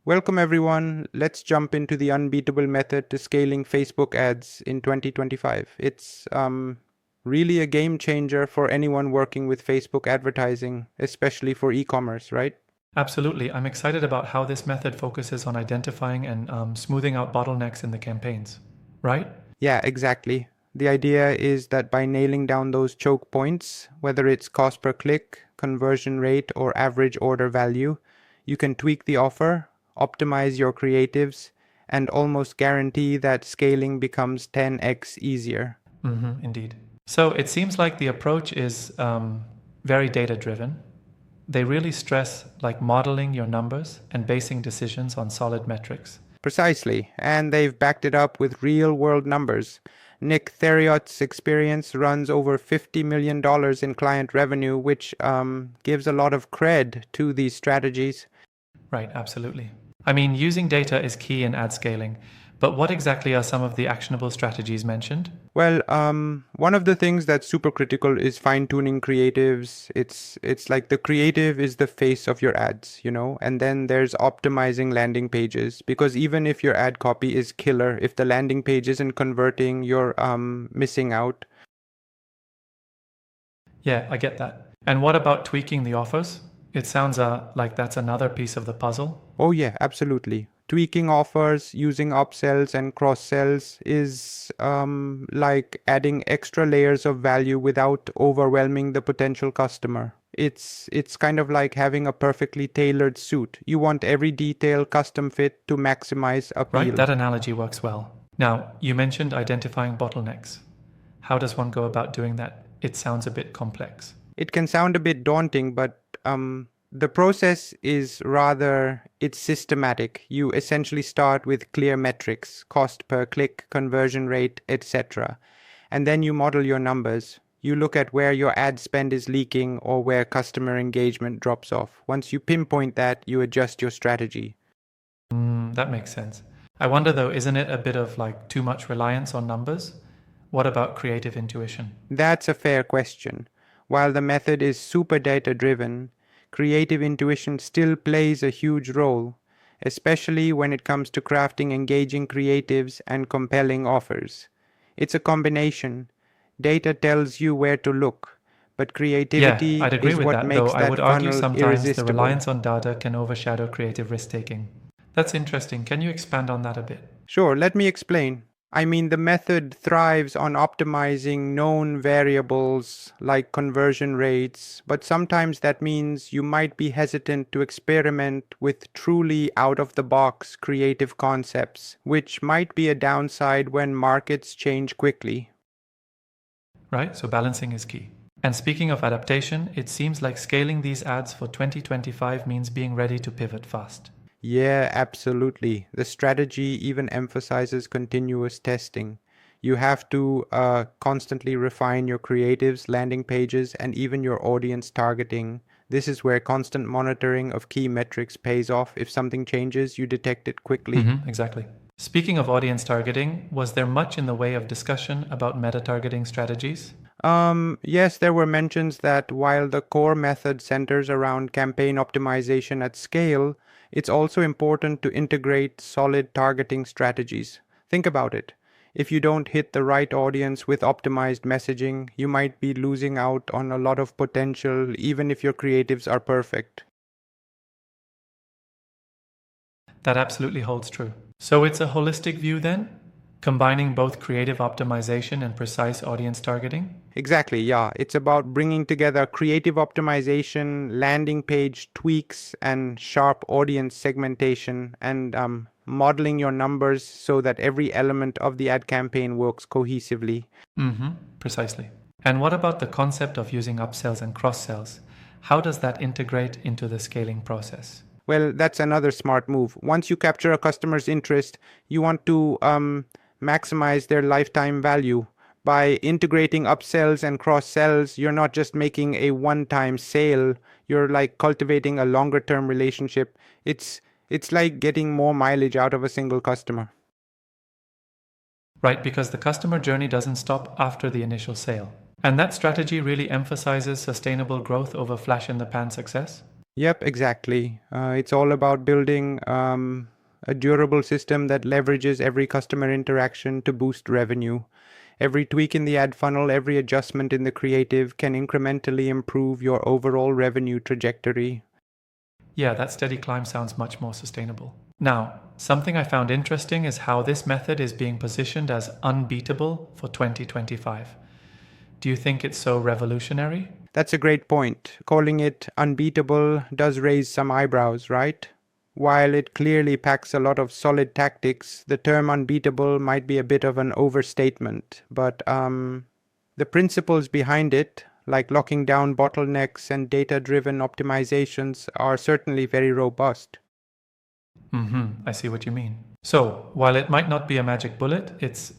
Welcome everyone. Let's jump into the unbeatable method to scaling Facebook ads in 2025. It's really a game changer for anyone working with Facebook advertising, especially for e-commerce, right? Absolutely. I'm excited about how this method focuses on identifying and smoothing out bottlenecks in the campaigns, right? Yeah, exactly. The idea is that by nailing down those choke points, whether it's cost per click, conversion rate, or average order value, you can tweak the offer, optimize your creatives, and almost guarantee that scaling becomes 10x easier. Indeed. So it seems like the approach is very data driven. They really stress like modeling your numbers and basing decisions on solid metrics. Precisely, and they've backed it up with real-world numbers. Nick Theriot's experience runs over $50 million in client revenue, which gives a lot of cred to these strategies. Right, absolutely. I mean, using data is key in ad scaling, but what exactly are some of the actionable strategies mentioned? Well, one of the things that's super critical is fine-tuning creatives. It's like the creative is the face of your ads, and then there's optimizing landing pages, because even if your ad copy is killer, if the landing page isn't converting, you're missing out. Yeah, I get that. And what about tweaking the offers? It sounds like that's another piece of the puzzle. Oh yeah, absolutely. Tweaking offers, using upsells and cross sells is like adding extra layers of value without overwhelming the potential customer. It's kind of like having a perfectly tailored suit. You want every detail custom fit to maximize Right, appeal. that analogy works well. Now, you mentioned identifying bottlenecks. How does one go about doing that? It sounds a bit complex. It can sound a bit daunting, but the process is it's systematic. You essentially start with clear metrics, cost per click, conversion rate, etc. And then you model your numbers. You look at where your ad spend is leaking or where customer engagement drops off. Once you pinpoint that, you adjust your strategy. That makes sense. I wonder though, isn't it a bit of like too much reliance on numbers? What about creative intuition? That's a fair question. While the method is super data driven, creative intuition still plays a huge role, especially when it comes to crafting engaging creatives and compelling offers. It's a combination. Data tells you where to look, but Yeah, creativity I'd agree is with what that, though makes I that would argue funnel sometimes the irresistible. reliance on data can overshadow creative risk taking. That's interesting. Can you expand on that a bit? Sure, let me explain. I mean, the method thrives on optimizing known variables like conversion rates, but sometimes that means you might be hesitant to experiment with truly out of the box creative concepts, which might be a downside when markets change quickly. Right? So balancing is key. And speaking of adaptation, it seems like scaling these ads for 2025 means being ready to pivot fast. Yeah, absolutely. The strategy even emphasizes continuous testing. You have to constantly refine your creatives, landing pages, and even your audience targeting. This is where constant monitoring of key metrics pays off. If something changes, you detect it quickly. Exactly. Speaking of audience targeting, was there much in the way of discussion about meta targeting strategies? Yes, there were mentions that while the core method centers around campaign optimization at scale, it's also important to integrate solid targeting strategies. Think about it. If you don't hit the right audience with optimized messaging, you might be losing out on a lot of potential, even if your creatives are perfect. That absolutely holds true. So it's a holistic view then, combining both creative optimization and precise audience targeting? Exactly, yeah. It's about bringing together creative optimization, landing page tweaks, and sharp audience segmentation, and modeling your numbers so that every element of the ad campaign works cohesively. Precisely. And what about the concept of using upsells and cross sells? How does that integrate into the scaling process? Well, that's another smart move. Once you capture a customer's interest, you want to maximize their lifetime value. By integrating upsells and cross sells, you're not just making a one time sale, you're like cultivating a longer term relationship. It's like getting more mileage out of a single customer. Right, because the customer journey doesn't stop after the initial sale. And that strategy really emphasizes sustainable growth over flash in the pan success? Yep, exactly. It's all about building a durable system that leverages every customer interaction to boost revenue. Every tweak in the ad funnel, every adjustment in the creative can incrementally improve your overall revenue trajectory. Yeah, that steady climb sounds much more sustainable. Now, something I found interesting is how this method is being positioned as unbeatable for 2025. Do you think it's so revolutionary? That's a great point. Calling it unbeatable does raise some eyebrows, right? While it clearly packs a lot of solid tactics, the term unbeatable might be a bit of an overstatement, but the principles behind it, like locking down bottlenecks and data-driven optimizations, are certainly very robust. I see what you mean. So, while it might not be a magic bullet, it's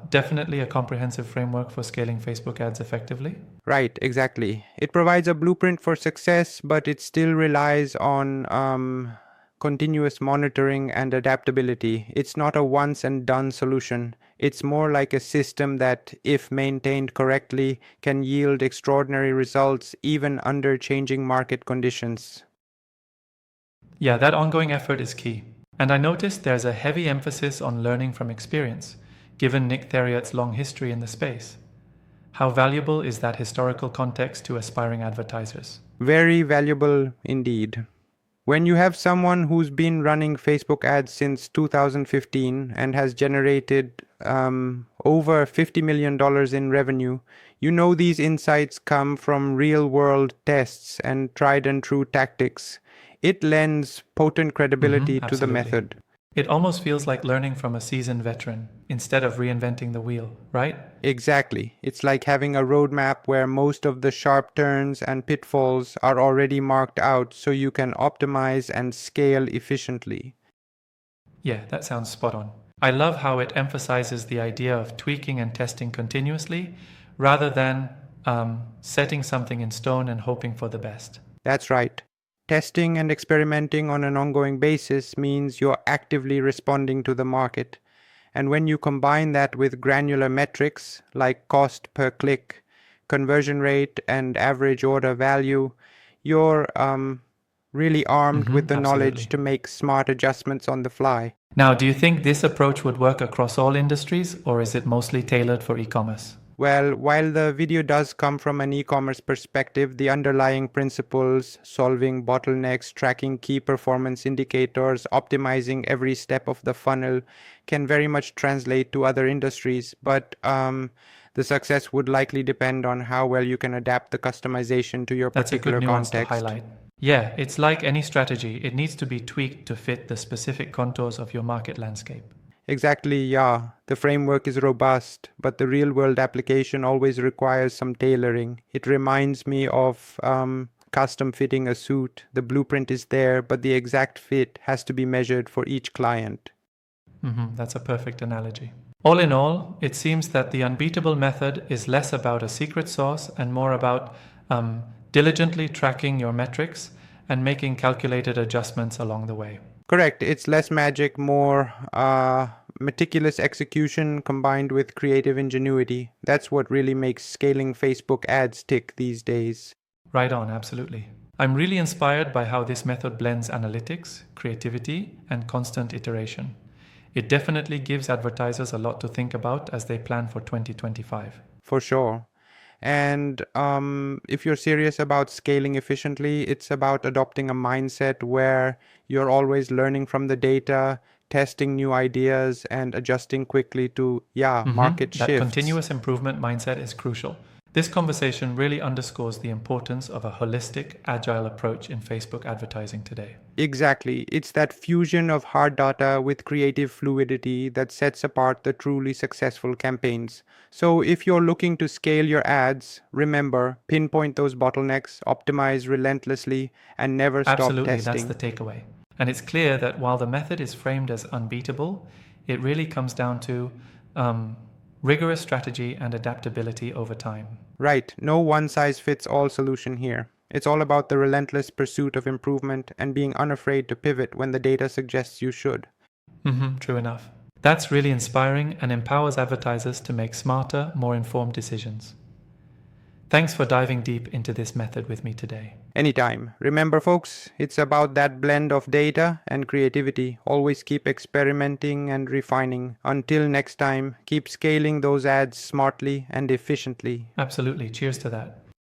definitely a comprehensive framework for scaling Facebook ads effectively. Right, exactly. It provides a blueprint for success, but it still relies on continuous monitoring and adaptability. It's not a once and done solution. It's more like a system that, if maintained correctly, can yield extraordinary results even under changing market conditions. Yeah, that ongoing effort is key. And I noticed there's a heavy emphasis on learning from experience, given Nick Theriot's long history in the space. How valuable is that historical context to aspiring advertisers? Very valuable indeed. When you have someone who's been running Facebook ads since 2015 and has generated over $50 million in revenue, you know these insights come from real world tests and tried and true tactics. It lends potent credibility to the Absolutely. method. It almost feels like learning from a seasoned veteran instead of reinventing the wheel, right? Exactly. It's like having a roadmap where most of the sharp turns and pitfalls are already marked out so you can optimize and scale efficiently. Yeah, that sounds spot on. I love how it emphasizes the idea of tweaking and testing continuously rather than setting something in stone and hoping for the best. That's right. Testing and experimenting on an ongoing basis means you're actively responding to the market. And when you combine that with granular metrics like cost per click, conversion rate, and average order value, you're really armed with the knowledge Absolutely. to make smart adjustments on the fly. Now, do you think this approach would work across all industries or is it mostly tailored for e commerce? Well, while the video does come from an e-commerce perspective, the underlying principles, solving bottlenecks, tracking key performance indicators, optimizing every step of the funnel, can very much translate to other industries. But the success would likely depend on how well you can adapt the customization to your That's a good particular nuance to context. highlight. Yeah, it's like any strategy, it needs to be tweaked to fit the specific contours of your market landscape. Exactly, yeah. The framework is robust, but the real world application always requires some tailoring. It reminds me of custom fitting a suit. The blueprint is there, but the exact fit has to be measured for each client. That's a perfect analogy. All in all, it seems that the unbeatable method is less about a secret sauce and more about diligently tracking your metrics and making calculated adjustments along the way. Correct. It's less magic, more meticulous execution combined with creative ingenuity. That's what really makes scaling Facebook ads tick these days. Right on, absolutely. I'm really inspired by how this method blends analytics, creativity, and constant iteration. It definitely gives advertisers a lot to think about as they plan for 2025. For sure. And if you're serious about scaling efficiently, it's about adopting a mindset where you're always learning from the data, testing new ideas, and adjusting quickly to, market That shifts. continuous improvement mindset is crucial. This conversation really underscores the importance of a holistic, agile approach in Facebook advertising today. Exactly. It's that fusion of hard data with creative fluidity that sets apart the truly successful campaigns. So if you're looking to scale your ads, remember, pinpoint those bottlenecks, optimize relentlessly, and never stop Absolutely, that's testing. the takeaway. And it's clear that while the method is framed as unbeatable, it really comes down to rigorous strategy and adaptability over time. Right, no one size fits all solution here. It's all about the relentless pursuit of improvement and being unafraid to pivot when the data suggests you should. True enough. That's really inspiring and empowers advertisers to make smarter, more informed decisions. Thanks for diving deep into this method with me today. Anytime. Remember, folks, it's about that blend of data and creativity. Always keep experimenting and refining. Until next time, keep scaling those ads smartly and efficiently. Absolutely. Cheers to that.